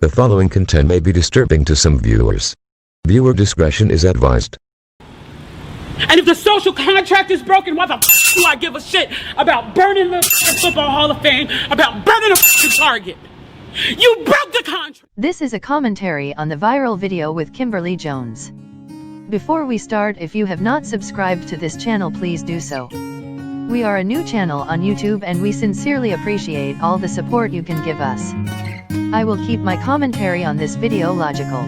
The following content may be disturbing to some viewers. Viewer discretion is advised. And if the social contract is broken, why the f do I give a shit about burning the Football Hall of Fame, about burning the Target? You broke the contract! This is a commentary on the viral video with Kimberly Jones. Before we start, if you have not subscribed to this channel, please do so. We are a new channel on YouTube and we sincerely appreciate all the support you can give us. I will keep my commentary on this video logical.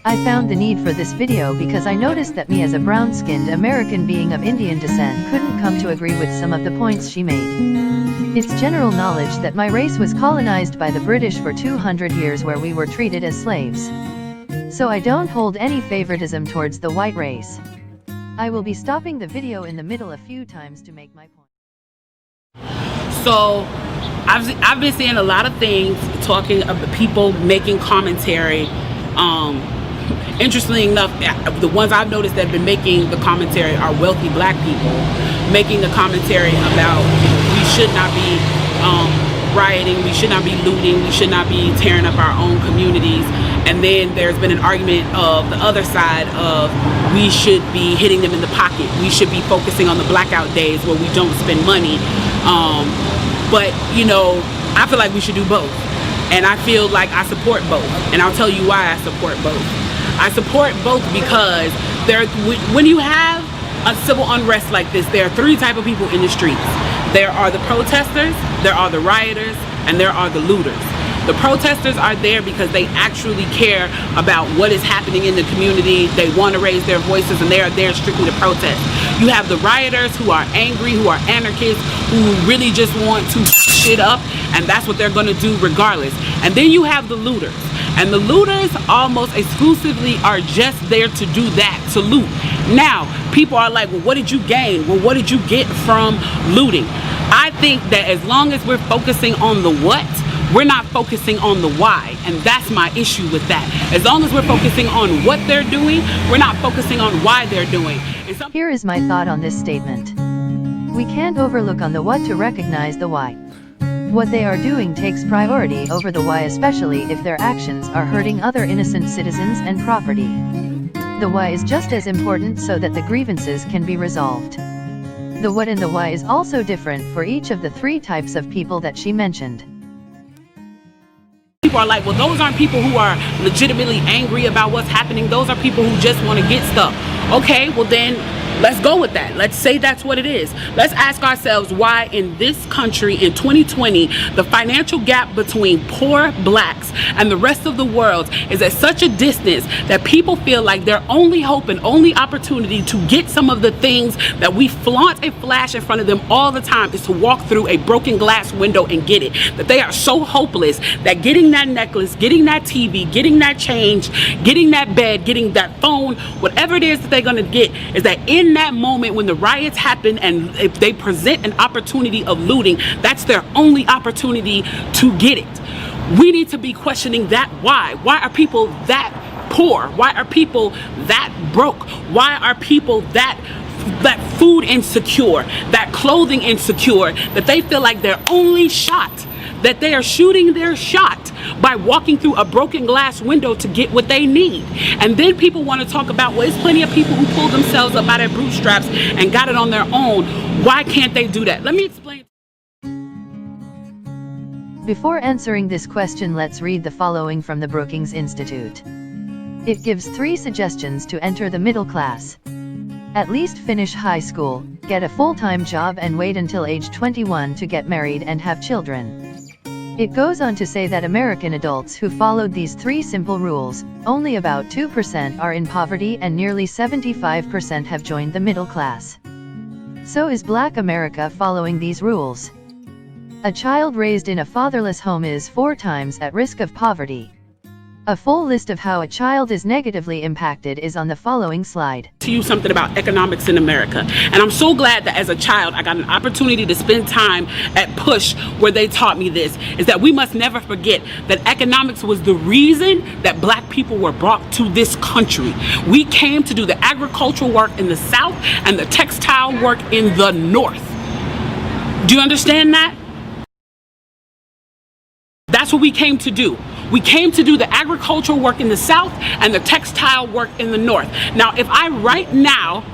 I found the need for this video because I noticed that me as a brown-skinned American being of Indian descent couldn't come to agree with some of the points she made. It's general knowledge that my race was colonized by the British for 200 years where we were treated as slaves. So I don't hold any favoritism towards the white race. I will be stopping the video in the middle a few times to make my point. So I've been seeing a lot of things talking of the people making commentary. Interestingly enough, the ones I've noticed that have been making the commentary are wealthy black people making the commentary about we should not be rioting, we should not be looting, we should not be tearing up our own communities. And then there's been an argument of the other side of we should be hitting them in the pocket. We should be focusing on the blackout days where we don't spend money. But, you know, I feel like we should do both. And I feel like I support both. And I'll tell you why I support both. I support both because when you have a civil unrest like this, there are three types of people in the streets. There are the protesters, there are the rioters, and there are the looters. The protesters are there because they actually care about what is happening in the community. They want to raise their voices and they are there strictly to protest. You have the rioters who are angry, who are anarchists, who really just want to shit up, and that's what they're going to do regardless. And then you have the looters. And the looters almost exclusively are just there to do that, to loot. Now, people are like, well, what did you gain? Well, what did you get from looting? I think that as long as we're focusing on the what, we're not focusing on the why, and that's my issue with that. As long as we're focusing on what they're doing, we're not focusing on why they're doing. Here is my thought on this statement. We can't overlook on the what to recognize the why. What they are doing takes priority over the why, especially if their actions are hurting other innocent citizens and property. The why is just as important so that the grievances can be resolved. The what and the why is also different for each of the three types of people that she mentioned. People are like, well, those aren't people who are legitimately angry about what's happening. Those are people who just want to get stuff. Okay, well then, let's go with that. Let's say that's what it is. Let's ask ourselves why in this country in 2020, the financial gap between poor blacks and the rest of the world is at such a distance that people feel like their only hope and only opportunity to get some of the things that we flaunt and flash in front of them all the time is to walk through a broken glass window and get it. That they are so hopeless that getting that necklace, getting that TV, getting that change, getting that bed, getting that phone, whatever it is that they're going to get, is that in that moment when the riots happen and if they present an opportunity of looting, that's their only opportunity to get it. We need to be questioning that why. Why are people that poor? Why are people that broke? Why are people that food insecure, that clothing insecure, that they feel like their only shot, that they are shooting their shot by walking through a broken glass window to get what they need? And then people want to talk about, well, there's plenty of people who pulled themselves up by their bootstraps and got it on their own. Why can't they do that? Let me explain. Before answering this question, let's read the following from the Brookings Institute. It gives 3 suggestions to enter the middle class. At least finish high school, get a full-time job, and wait until age 21 to get married and have children. It goes on to say that American adults who followed these 3 simple rules, only about 2% are in poverty and nearly 75% have joined the middle class. So is Black America following these rules? A child raised in a fatherless home is 4 times at risk of poverty. A full list of how a child is negatively impacted is on the following slide. To you something about economics in America, and I'm so glad that as a child I got an opportunity to spend time at Push where they taught me this, is that we must never forget that economics was the reason that black people were brought to this country. We came to do the agricultural work in the South and the textile work in the North. Do you understand that? That's what we came to do. We came to do the agricultural work in the South and the textile work in the North. Now, if I right now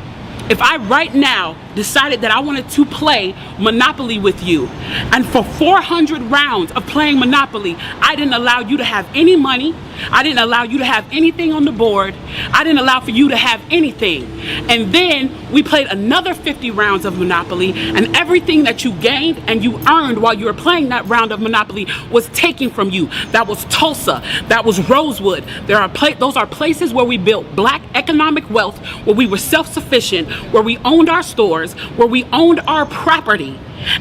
decided that I wanted to play Monopoly with you, and for 400 rounds of playing Monopoly, I didn't allow you to have any money, I didn't allow you to have anything on the board, I didn't allow for you to have anything, and then we played another 50 rounds of Monopoly, and everything that you gained and you earned while you were playing that round of Monopoly was taken from you. That was Tulsa, that was Rosewood. Those are places where we built black economic wealth, where we were self-sufficient, where we owned our stores, where we owned our property,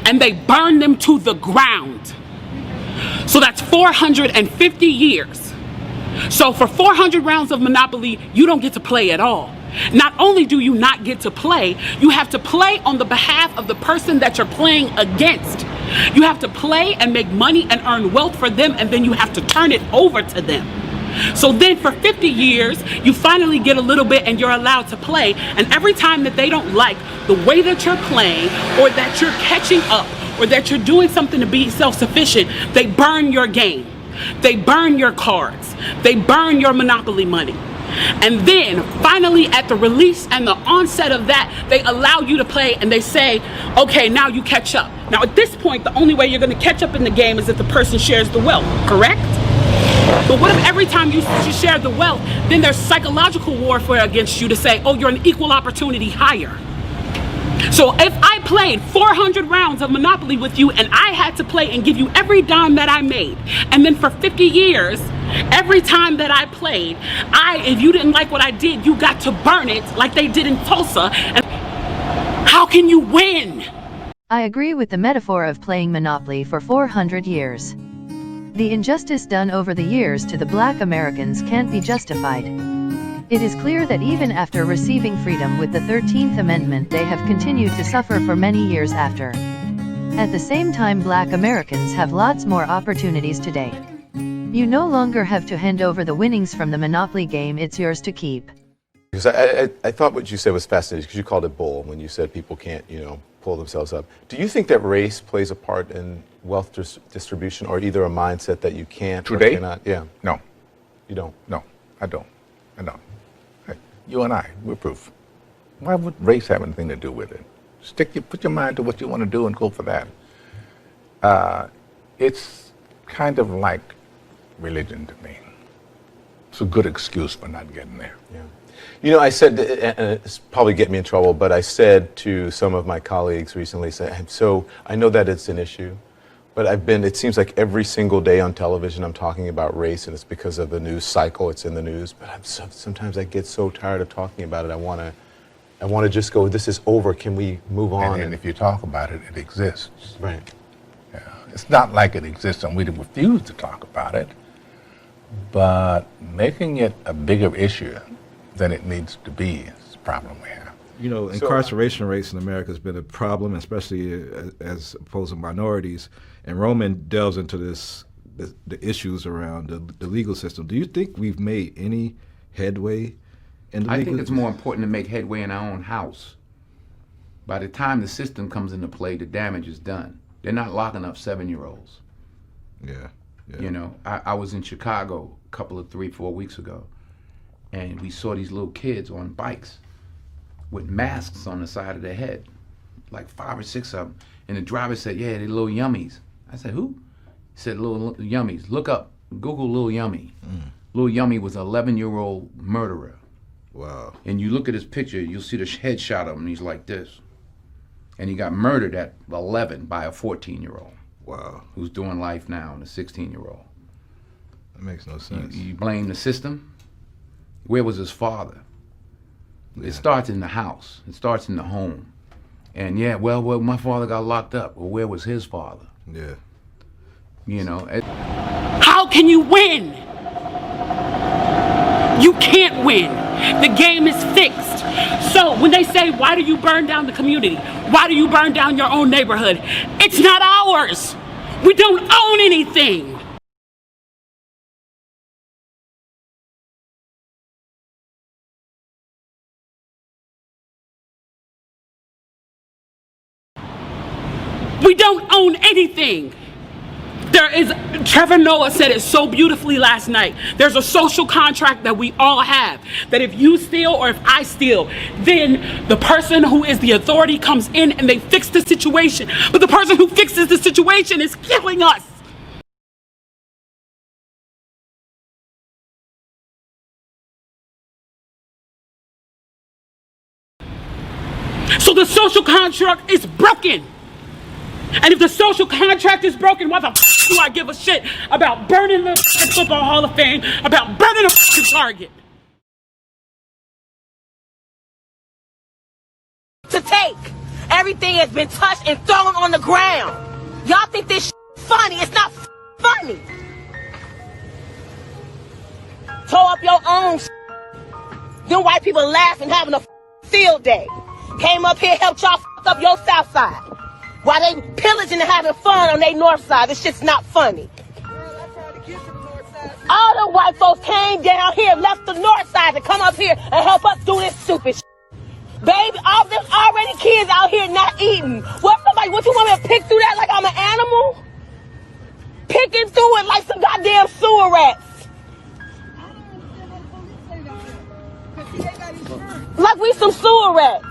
and they burned them to the ground. So that's 450 years. So for 400 rounds of Monopoly, you don't get to play at all. Not only do you not get to play, you have to play on the behalf of the person that you're playing against. You have to play and make money and earn wealth for them, and then you have to turn it over to them. So then for 50 years, you finally get a little bit and you're allowed to play. And every time that they don't like the way that you're playing, or that you're catching up, or that you're doing something to be self-sufficient, they burn your game. They burn your cards. They burn your Monopoly money. And then finally at the release and the onset of that, they allow you to play and they say, okay, now you catch up. Now at this point, the only way you're going to catch up in the game is if the person shares the wealth, correct? But what if every time you share the wealth, then there's psychological warfare against you to say, oh, you're an equal opportunity hire. So if I played 400 rounds of Monopoly with you and I had to play and give you every dime that I made, and then for 50 years, every time that I played, if you didn't like what I did, you got to burn it like they did in Tulsa. And how can you win? I agree with the metaphor of playing Monopoly for 400 years. The injustice done over the years to the Black Americans can't be justified. It is clear that even after receiving freedom with the 13th Amendment, they have continued to suffer for many years after. At the same time, Black Americans have lots more opportunities today. You no longer have to hand over the winnings from the Monopoly game, it's yours to keep. Because I thought what you said was fascinating, because you called it bull when you said people can't, pull themselves up. Do you think that race plays a part in wealth distribution, or either a mindset that you can't or cannot? Yeah. No. You don't? No, I don't. Hey, you and I, we're proof. Why would race have anything to do with it? Put your mind to what you want to do and go for that. It's kind of like religion to me. It's a good excuse for not getting there. Yeah. I said, and it's probably get me in trouble, but I said to some of my colleagues recently, so I know that it's an issue, but it seems like every single day on television I'm talking about race, and it's because of the news cycle, it's in the news, but sometimes I get so tired of talking about it, I want to just go, this is over, can we move on? And if you talk about it, it exists. Right. Yeah. It's not like it exists and we refuse to talk about it, but making it a bigger issue than it needs to be is the problem we have. Incarceration rates in America has been a problem, especially as opposed to minorities. And Roman delves into the issues around the legal system. Do you think we've made any headway in the legal system? I think it's more important to make headway in our own house. By the time the system comes into play, the damage is done. They're not locking up 7-year-olds. Yeah. I was in Chicago a couple of 3-4 weeks ago, and we saw these little kids on bikes with masks on the side of their head, like 5 or 6 of them. And the driver said, yeah, they're little yummies. I said, who? He said, little yummies. Look up, Google Lil Yummy. Lil Yummy was an 11-year-old murderer. Wow. And you look at his picture, you'll see the headshot of him, and he's like this. And he got murdered at 11 by a 14-year-old. Wow. Who's doing life now, and a 16-year-old. That makes no sense. You blame the system? Where was his father? Yeah. It starts in the house. It starts in the home. And well, my father got locked up. Well, where was his father? Yeah. How can you win? You can't win. The game is fixed. So when they say, why do you burn down the community? Why do you burn down your own neighborhood? It's not ours. We don't own anything. We don't own anything. Trevor Noah said it so beautifully last night. There's a social contract that we all have. That if you steal or if I steal, then the person who is the authority comes in and they fix the situation. But the person who fixes the situation is killing us. So the social contract is broken. And if the social contract is broken, why the f do I give a shit about burning the Football Hall of Fame, about burning the Target? To take everything has been touched and thrown on the ground. Y'all think this shit funny? It's not funny. Tore up your own shit. Them white people laughing, having a field day. Came up here, helped y'all f up your south side. While they pillaging and having fun on their north side. This shit's not funny. All the white folks came down here, left the north side to come up here and help us do this stupid shit. Baby, all them already kids out here not eating. What you want me to pick through that like I'm an animal? Picking through it like some goddamn sewer rats. Like we some sewer rats.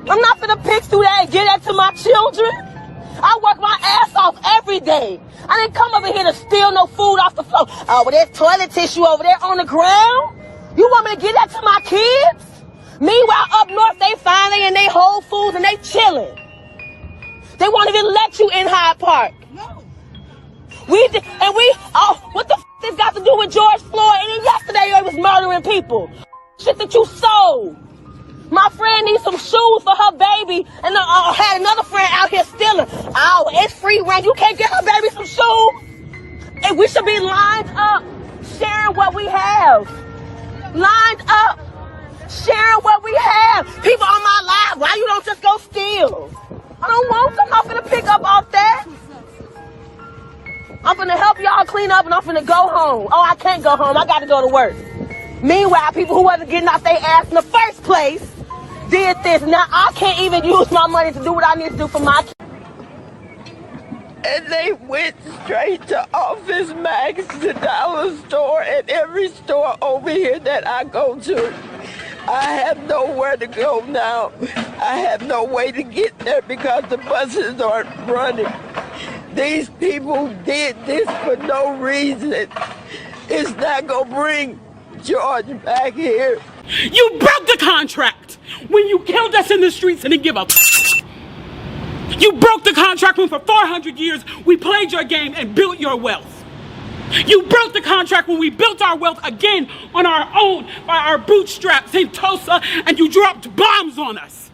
I'm not gonna pick through that and get that to my children. I work my ass off every day. I didn't come over here to steal no food off the floor. Oh, well, there's toilet tissue over there on the ground. You want me to get that to my kids? Meanwhile, up north, they finally in they Whole Foods and they chilling. They won't even let you in Hyde Park. No. What the f this got to do with George Floyd? And then yesterday they was murdering people. Shit that you sold. My friend needs some shoes for her baby, and had another friend out here stealing. Oh, it's free rent. You can't get her baby some shoes. And we should be lined up, sharing what we have. Lined up, sharing what we have. People on my live, why you don't just go steal? I don't want them. I'm finna pick up off that. I'm finna help y'all clean up, and I'm finna go home. Oh, I can't go home. I gotta go to work. Meanwhile, people who wasn't getting off their ass in the first place did this. Now I can't even use my money to do what I need to do for my kids. And they went straight to Office Max, the dollar store, and every store over here that I go to. I have nowhere to go now. I have no way to get there because the buses aren't running. These people did this for no reason. It's not gonna bring George back here. You broke the contract when you killed us in the streets and didn't give up. You broke the contract when for 400 years we played your game and built your wealth. You broke the contract when we built our wealth again on our own by our bootstraps in Tulsa and you dropped bombs on us.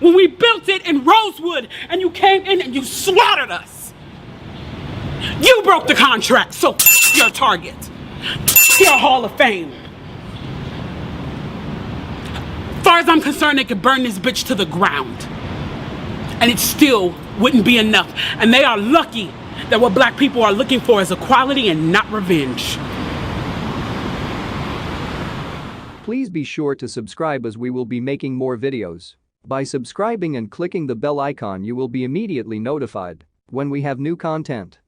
When we built it in Rosewood and you came in and you slaughtered us. You broke the contract, so your Target, your Hall of Fame. As far as I'm concerned, they could burn this bitch to the ground. And it still wouldn't be enough. And they are lucky that what black people are looking for is equality and not revenge. Please be sure to subscribe as we will be making more videos. By subscribing and clicking the bell icon, you will be immediately notified when we have new content.